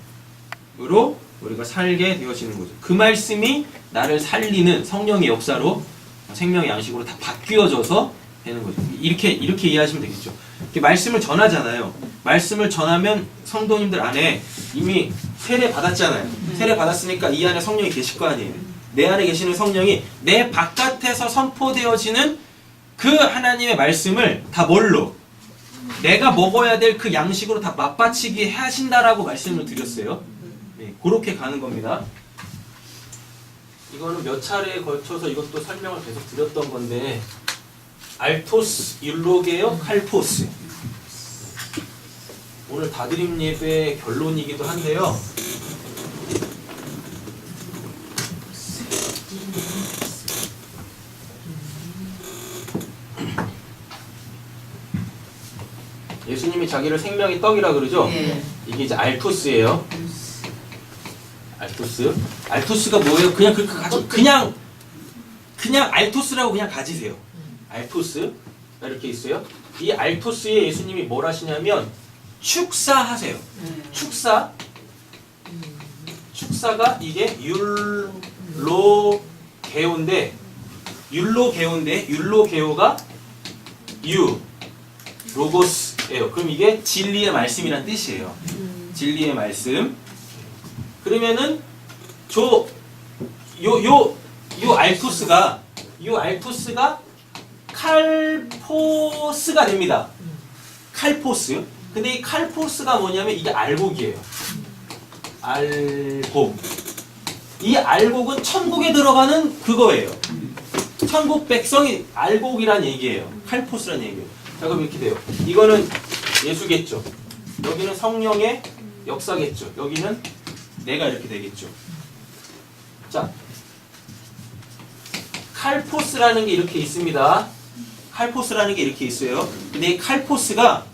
우리가 살게 되어지는 거죠. 그 말씀이 나를 살리는 성령의 역사로 생명의 양식으로 다 바뀌어져서 되는 거죠. 이렇게 이해하시면 되겠죠. 이렇게 말씀을 전하잖아요. 말씀을 전하면 성도님들 안에 이미 세례 받았잖아요. 세례 받았으니까 이 안에 성령이 계실 거 아니에요. 내 안에 계시는 성령이 내 바깥에서 선포되어지는 그 하나님의 말씀을 다 뭘로? 내가 먹어야 될 그 양식으로 다 맞바치게 하신다라고 말씀을 드렸어요. 네, 그렇게 가는 겁니다. 이거는 몇 차례에 걸쳐서 이것도 설명을 계속 드렸던 건데, 알토스, 율로게요, 칼포스. 오늘 다드림 예배 결론이기도 한데요. 예수님이 자기를 생명의 떡이라 그러죠? 예. 이게 이제 알토스예요. 알토스. 알토스가 뭐예요? 그냥 그렇게 가지. 그냥 알토스라고 그냥 가지세요. 알토스가 이렇게 있어요. 이 알토스에 예수님이 뭘 하시냐면 축사하세요. 축사가 이게 율로게오인데 율로게오가 로고스예요. 그럼 이게 진리의 말씀이란 뜻이에요. 진리의 말씀. 그러면은 요 알토스가 칼포스가 됩니다. 칼포스. 근데 이 칼포스가 뭐냐면 이게 알곡이에요. 알곡. 이 알곡은 천국에 들어가는 그거예요. 천국 백성이 알곡이란 얘기예요. 칼포스란 얘기예요. 자, 그럼 이렇게 돼요. 이거는 예수겠죠. 여기는 성령의 역사겠죠. 여기는 내가 이렇게 되겠죠. 자, 칼포스라는 게 이렇게 있습니다. 칼포스라는 게 이렇게 있어요. 근데 이 칼포스가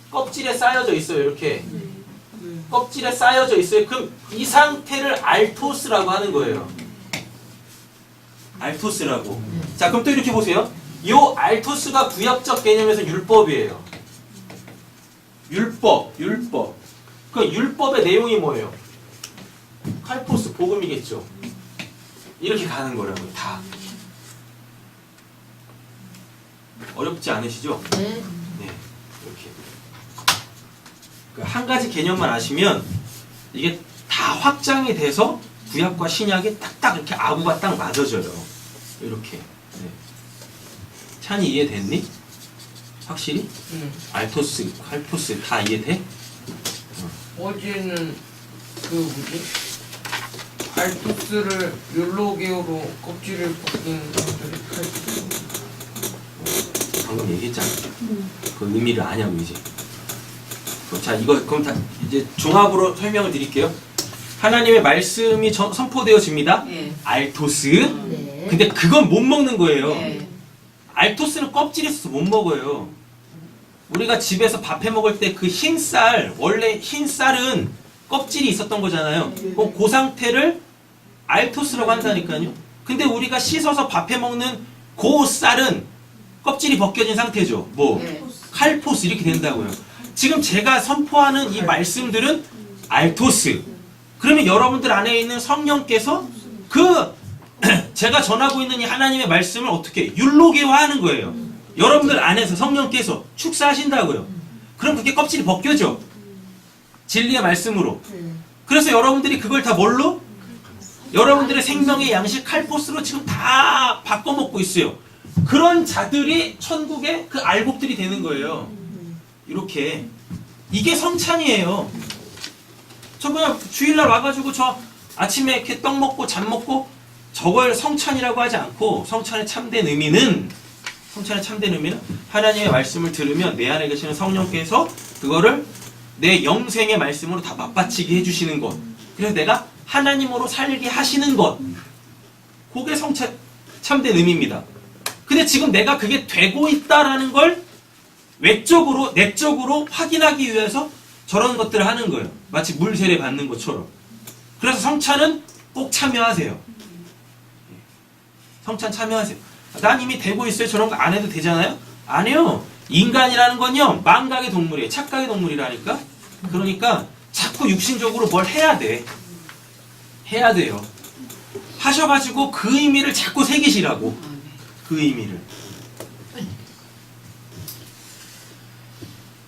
껍질에 쌓여져 있어요. 이렇게. 껍질에 쌓여져 있어요. 그럼 이 상태를 알토스라고 하는 거예요. 알토스라고. 자, 그럼 또 이렇게 보세요. 요 알토스가 구약적 개념에서 율법이에요. 율법. 그 율법의 내용이 뭐예요? 칼포스, 복음이겠죠. 이렇게 가는 거라고요. 다. 어렵지 않으시죠? 네. 네, 이렇게. 한 가지 개념만 아시면 이게 다 확장이 돼서 구약과 신약이 딱딱 이렇게 아구가 딱 맞아져요. 이렇게. 네. 찬이 이해됐니? 확실히? 알토스, 칼포스 다 이해돼? 어제는 그 뭐지? 알토스를 율로게오로 껍질을 벗긴 사람들이 칼토스. 방금 얘기했잖아. 그 의미를 아냐고 이제. 자, 이거 그럼 다 이제 종합으로 설명을 드릴게요. 하나님의 말씀이 선포되어집니다. 예. 알토스. 네. 근데 그건 못 먹는 거예요. 예. 알토스는 껍질에 있어서 못 먹어요. 우리가 집에서 밥 해 먹을 때 그 흰 쌀, 원래 흰 쌀은 껍질이 있었던 거잖아요. 그 상태를 알토스라고 한다니까요. 근데 우리가 씻어서 밥 해 먹는 그 쌀은 껍질이 벗겨진 상태죠. 뭐 칼포스 이렇게 된다고요. 지금 제가 선포하는 이 말씀들은 알토스. 그러면 여러분들 안에 있는 성령께서 그 제가 전하고 있는 이 하나님의 말씀을 어떻게 율로게화하는 거예요. 여러분들 안에서 성령께서 축사하신다고요. 그럼 그게 껍질이 벗겨져. 진리의 말씀으로. 그래서 여러분들이 그걸 다 뭘로? 여러분들의 생명의 양식 칼포스로 지금 다 바꿔먹고 있어요. 그런 자들이 천국의 그 알곡들이 되는 거예요. 이렇게. 이게 성찬이에요. 저 그냥 주일날 와가지고 저 아침에 이렇게 떡 먹고 잠 먹고 저걸 성찬이라고 하지 않고 성찬의 참된 의미는 하나님의 말씀을 들으면 내 안에 계시는 성령께서 그거를 내 영생의 말씀으로 다 맞받치게 해주시는 것. 그래서 내가 하나님으로 살게 하시는 것. 그게 성찬 참된 의미입니다. 근데 지금 내가 그게 되고 있다라는 걸 외적으로 내적으로 확인하기 위해서 저런 것들을 하는 거예요. 마치 물 세례 받는 것처럼. 그래서 성찬은 꼭 참여하세요. 성찬 참여하세요. 난 이미 되고 있어요. 저런 거 안 해도 되잖아요. 안 해요. 인간이라는 건요 망각의 동물이에요. 착각의 동물이라니까. 그러니까 자꾸 육신적으로 뭘 해야 돼. 해야 돼요. 하셔가지고 그 의미를 자꾸 새기시라고. 그 의미를.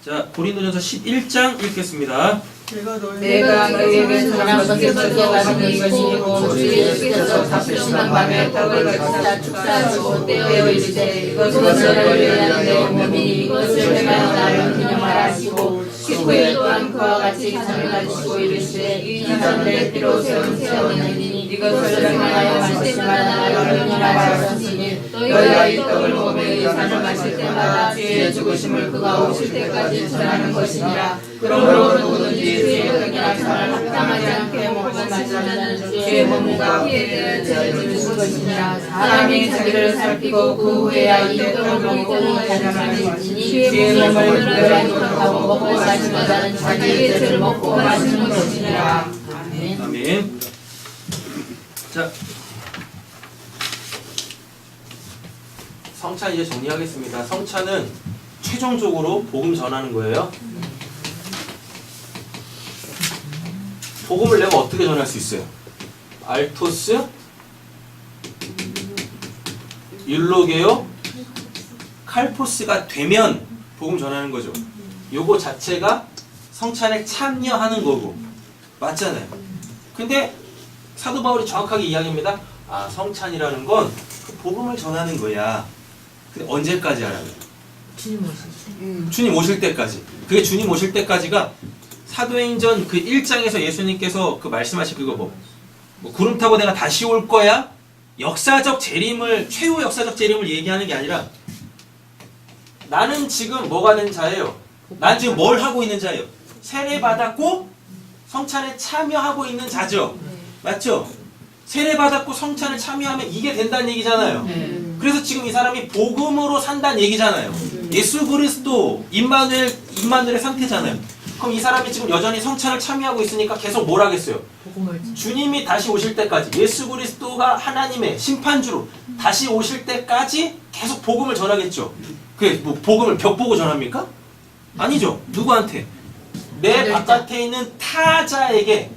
자, 고린도전서 11장 읽겠습니다. 내가 너희에게 전한 것을 가지고 것이고 주의 예수께서 갚으시는 밤에 떡을 거치사 축사하시고 떼어 이르되 이것은 너를 위한 내 몸이니 이것을 행하여 나를 기념하라 하시고 식후에 또한 그와 같이 잔을 가지시고 이르시되 이는 내 피로 세운 새 언약이니 이것을 행하여 마실 때마다 나를 기념하라 하셨으니 너희가 이 떡을 먹으며 이 잔을 마실 때마다 주의 죽으심을 그가 오실 때까지 전하는 것이니라. 그러므로 누구든지 주의 떡이나 잔을 합당하지 않게 먹고 마시면 주의 몸과 피에 대해 죄를 지는 것이니라. 사람이 자기를 살피고 그 후에야 이 떡을 먹고 잔을 지니 주의 몸을 구별하지 못하고 먹고 마시는 자는 자기의 죄를 먹고 마시는 것이니라. 아멘. 아멘. 자, 성찬 이제 정리하겠습니다. 성찬은 최종적으로 복음 전하는 거예요. 복음을 내가 어떻게 전할 수 있어요? 알토스, 율로게요, 칼포스가 되면 복음 전하는 거죠. 요거 자체가 성찬에 참여하는 거고. 맞잖아요. 근데 사도 바울이 정확하게 이야기합니다. 아, 성찬이라는 건 그 복음을 전하는 거야. 근데 언제까지 하라고요? 주님 오실 때까지. 그게 주님 오실 때까지가 사도행전 그 1장에서 예수님께서 그 말씀하신 그거 뭐 구름 타고 내가 다시 올 거야? 역사적 재림을, 최후 역사적 재림을 얘기하는 게 아니라 나는 지금 뭐가 된 자예요? 난 지금 뭘 하고 있는 자예요? 세례 받았고 성찬에 참여하고 있는 자죠. 맞죠? 세례 받았고 성찬에 참여하면 이게 된다는 얘기잖아요. 그래서 지금 이 사람이 복음으로 산다는 얘기잖아요. 예수 그리스도 임마누엘의 상태잖아요. 그럼 이 사람이 지금 여전히 성찬을 참여하고 있으니까 계속 뭘 하겠어요? 주님이 다시 오실 때까지, 예수 그리스도가 하나님의 심판주로 다시 오실 때까지 계속 복음을 전하겠죠. 그게 뭐 복음을 벽 보고 전합니까? 아니죠. 누구한테? 내 바깥에 있는 타자에게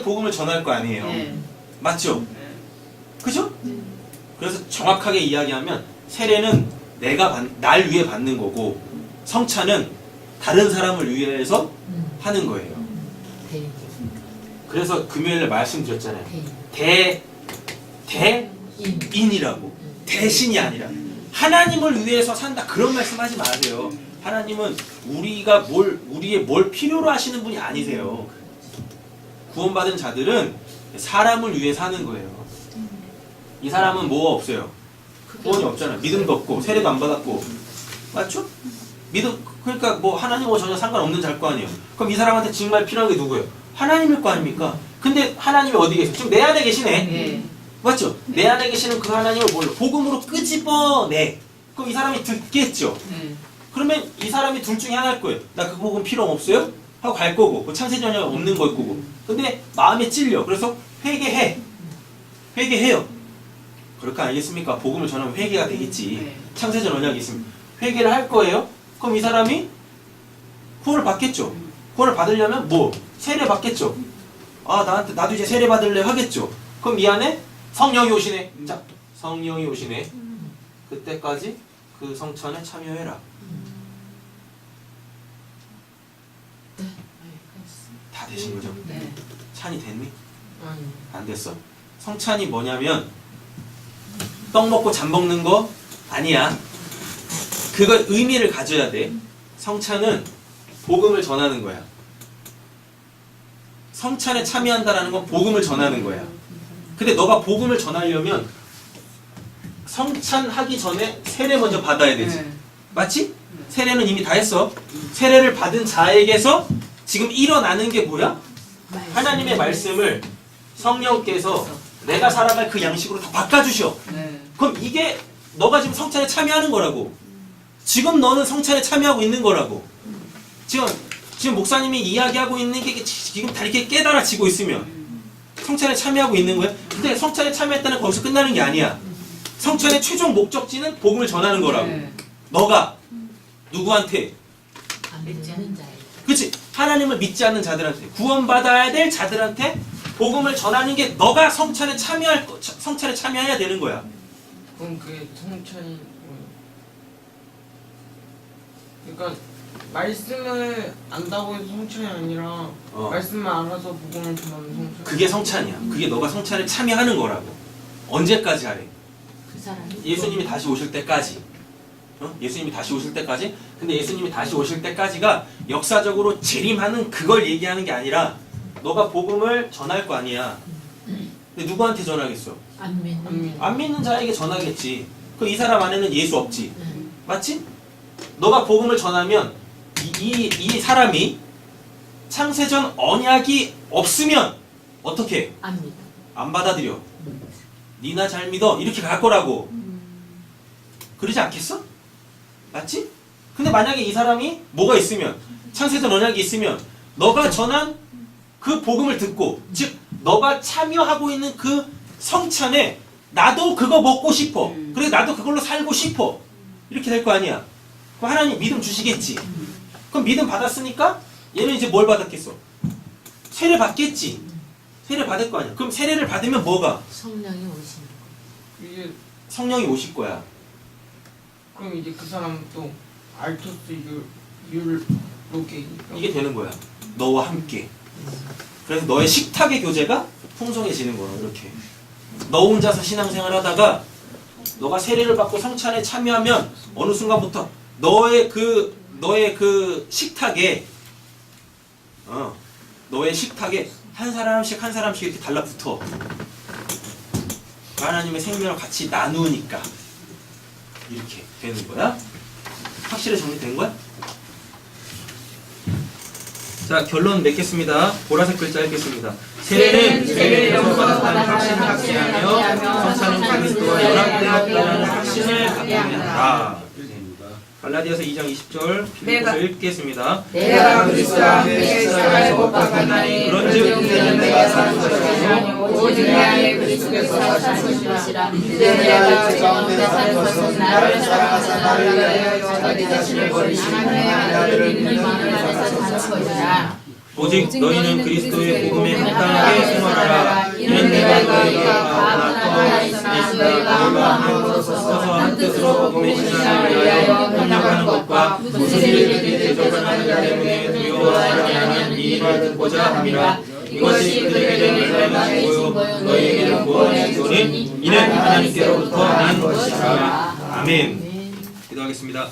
복음을 전할 거 아니에요. 맞죠? 그죠? 그래서 정확하게 이야기하면 세례는 날 위해 받는 거고 성찬은 다른 사람을 위해서 하는 거예요. 그래서 금요일에 말씀드렸잖아요. 대인이라고. 대신이 아니라 하나님을 위해서 산다. 그런 말씀하지 마세요. 하나님은 우리의 뭘 필요로 하시는 분이 아니세요. 구원받은 자들은 사람을 위해 사는 거예요. 이 사람은 뭐가 없어요? 구원이 없잖아요. 믿음도 없고 세례도 안 받았고. 맞죠? 그러니까 뭐 하나님하고 전혀 상관없는 자일 거 아니에요. 그럼 이 사람한테 정말 필요한 게 누구예요? 하나님일 거 아닙니까? 근데 하나님이 어디 계세요? 지금 내 안에 계시네. 맞죠? 내 안에 계시는 그 하나님을 뭘로? 복음으로 끄집어내. 그럼 이 사람이 듣겠죠. 그러면 이 사람이 둘 중에 하나일 거예요. 나 그 복음 필요 없어요? 하고 갈 거고, 그 창세 전혀 없는 거일 거고. 근데 마음에 찔려. 그래서 회개해요. 그럴 거 아니겠습니까? 복음을 전하면 회개가 되겠지. 네. 창세전 언약이 있으면 회개를 할 거예요. 그럼 이 사람이 구원을 받겠죠. 구원을 받으려면 뭐 세례 받겠죠. 아, 나도 이제 세례 받을래 하겠죠. 그럼 이 안에 성령이 오시네. 자, 성령이 오시네. 그때까지 그 성찬에 참여해라. 다 되신 거죠? 네. 찬이 됐니? 아니. 안 됐어. 성찬이 뭐냐면 떡 먹고 잠 먹는 거 아니야. 그걸 의미를 가져야 돼. 성찬은 복음을 전하는 거야. 성찬에 참여한다라는 건 복음을 전하는 거야. 근데 너가 복음을 전하려면 성찬하기 전에 세례 먼저 받아야 되지. 네. 맞지? 세례는 이미 다 했어. 세례를 받은 자에게서 지금 일어나는 게 뭐야? 하나님의 말씀을 성령께서 내가 살아갈 그 양식으로 다 바꿔주셔. 네. 그럼 이게 너가 지금 성찬에 참여하는 거라고. 지금 너는 성찬에 참여하고 있는 거라고. 지금 목사님이 이야기하고 있는 게 지금 다 이렇게 깨달아지고 있으면 성찬에 참여하고 있는 거야. 근데 성찬에 참여했다는 거기서 끝나는 게 아니야. 성찬의 최종 목적지는 복음을 전하는 거라고. 네. 너가 누구한테? 안 믿는 자에. 그치? 하나님을 믿지 않는 자들한테, 구원받아야 될 자들한테 복음을 전하는 게 너가 성찬에 참여해야 되는 거야. 그럼 그게 성찬이 뭐예요? 그러니까 말씀을 안다고 해서 성찬이 아니라 말씀을 알아서 복음을 전하는 성찬. 그게 성찬이야. 그게 너가 성찬에 참여하는 거라고. 언제까지 하래? 그 사람이 예수님이 다시 오실 때까지. 예수님이 다시 오실 때까지. 근데 예수님이 다시 오실 때까지가 역사적으로 재림하는 그걸 얘기하는 게 아니라 너가 복음을 전할 거 아니야. 근데 누구한테 전하겠어? 안 믿는 자. 안 믿는 자에게 전하겠지. 그 이 사람 안에는 예수 없지. 네. 맞지? 너가 복음을 전하면 이 사람이 창세전 언약이 없으면 어떻게? 안 믿어. 안 받아들여. 니나 잘 믿어. 이렇게 갈 거라고. 그러지 않겠어? 맞지? 근데 만약에 이 사람이 뭐가 있으면, 창세전 언약이 있으면 너가 전한 그 복음을 듣고, 즉 너가 참여하고 있는 그 성찬에 나도 그거 먹고 싶어. 그래 나도 그걸로 살고 싶어. 이렇게 될 거 아니야. 그럼 하나님 믿음 주시겠지. 그럼 믿음 받았으니까 얘는 이제 뭘 받았겠어? 세례 받겠지. 세례 받을 거 아니야. 그럼 세례를 받으면 뭐가? 성령이 오시는 거. 이게 성령이 오실 거야. 그럼 이제 그 사람은 또 알토스 율로게 이게 되는 거야. 너와 함께. 그래서 너의 식탁의 교제가 풍성해지는 거야. 이렇게. 너 혼자서 신앙생활 하다가 너가 세례를 받고 성찬에 참여하면 어느 순간부터 너의 그 식탁에 너의 식탁에 한 사람씩 이렇게 달라붙어. 하나님의 생명을 같이 나누니까 이렇게 되는 거야. 확실히 정리된 거야? 자, 결론 맺겠습니다. 보라색 글자 읽겠습니다. 세례는 죄를 용서받았다는 확신을 갖게 하며 성찬은 그리스도와 연합되었다는 확신을 갖게 한다. 갈라디아서 2장 20절 빌립보서 읽겠습니다. 내가 그리스도와 함께 십자가에 못 박혔나니 그런즉 이제는 내가 사는 것이 아니요 오직 내 안에 그리스도께서 사는 것이라. 이제 내가 주 가운데 사는 것은 나를 사랑하사 나를 위하여 자기 자신을 버리시고 나를 믿는 이만을 안에서 사는 것이라. 오직 너희는 그리스도의 복음에 합당하게 생활하라. 이는 내가 너희가 하나 있으나 너희가 한마음으로 서서 한 뜻으로 복음의 신앙을 위하여 협력하는 것과 무슨 일이든지 대적하는 자 때문에 두려워하지 아니하는 이 일을 듣고자 함이라. 이것이 그들에게는 멸망의 증거요 너희에게는 구원의 증거니 이는 하나님께로부터 난 것이라. 아멘. 기도하겠습니다.